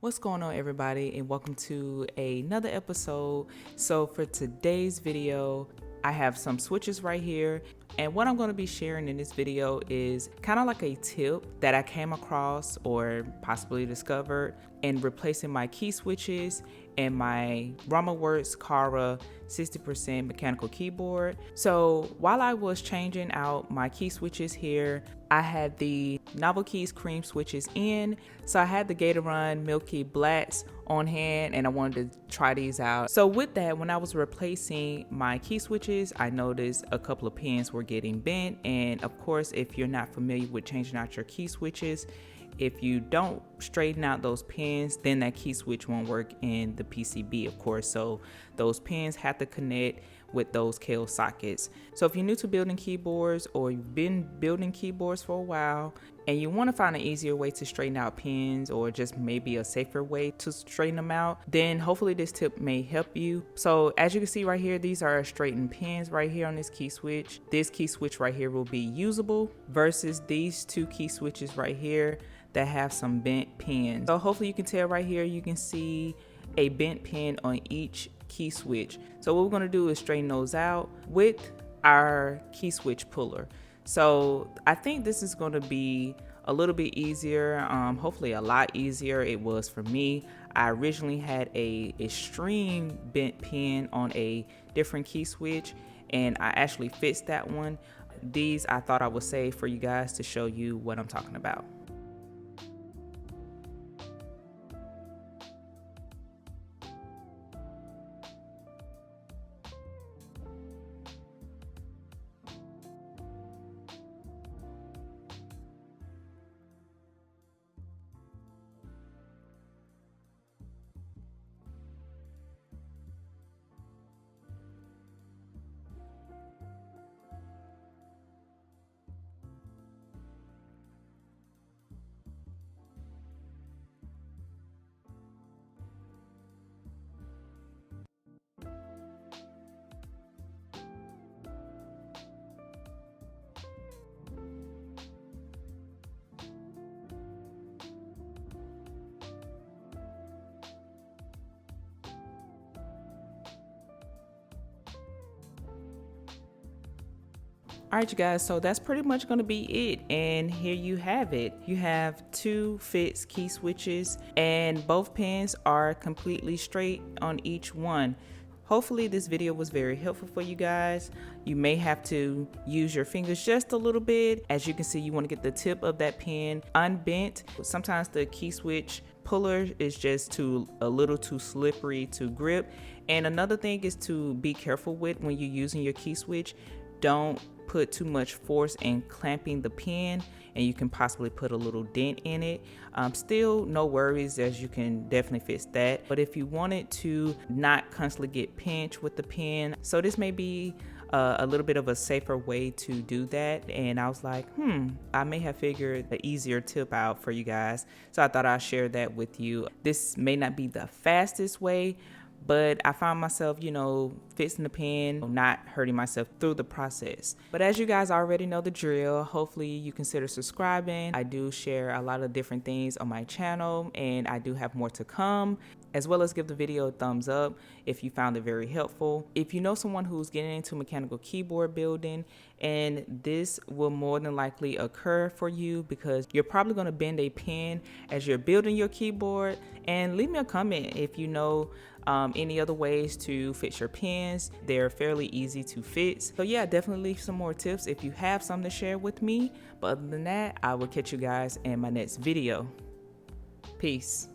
What's going on, everybody, and welcome to another episode. So for today's video, I have some switches right here, and what I'm going to be sharing in this video is kind of like a tip that I came across or possibly discovered in replacing my key switches and my RomaWorks Cara 60% mechanical keyboard. So while I was changing out my key switches here, I had the Novel Keys cream switches in. So I had the Gatorun Milky Blacks on hand and I wanted to try these out. So with that, when I was replacing my key switches, I noticed a couple of pins were getting bent. And of course, if you're not familiar with changing out your key switches, if you don't straighten out those pins, then that key switch won't work in the PCB, of course. So those pins have to connect with those KO sockets. So if you're new to building keyboards or you've been building keyboards for a while and you want to find an easier way to straighten out pins or just maybe a safer way to straighten them out, then hopefully this tip may help you. So as you can see right here, these are straightened pins right here on this key switch. This key switch right here will be usable versus these two key switches right here that have some bent pins. So hopefully you can tell right here, you can see a bent pin on each key switch. So what we're going to do is straighten those out with our key switch puller. So I think this is going to be a little bit easier, hopefully a lot easier. It was for me. I originally had a extreme bent pin on a different key switch and I actually fixed that one. These I thought I would save for you guys to show you what I'm talking about. All right, you guys, so that's pretty much going to be it. And here you have it. You have two fixed key switches and both pins are completely straight on each one. Hopefully this video was very helpful for you guys. You may have to use your fingers just a little bit. As you can see, you want to get the tip of that pin unbent. Sometimes the key switch puller is just a little too slippery to grip. And another thing is to be careful with when you're using your key switch. Don't put too much force in clamping the pin and you can possibly put a little dent in it. Still no worries, as you can definitely fix that. But if you wanted to not constantly get pinched with the pin, so this may be a little bit of a safer way to do that. And I was like, I may have figured the easier tip out for you guys. So I thought I'd share that with you. This may not be the fastest way, but I found myself, fixing the pin, not hurting myself through the process. But as you guys already know the drill, hopefully you consider subscribing. I do share a lot of different things on my channel and I do have more to come, as well as give the video a thumbs up if you found it very helpful. If you know someone who's getting into mechanical keyboard building, and this will more than likely occur for you because you're probably going to bend a pin as you're building your keyboard, and leave me a comment if you know any other ways to fix your pins. They're fairly easy to fix. So yeah, definitely leave some more tips if you have some to share with me. But other than that, I will catch you guys in my next video. Peace.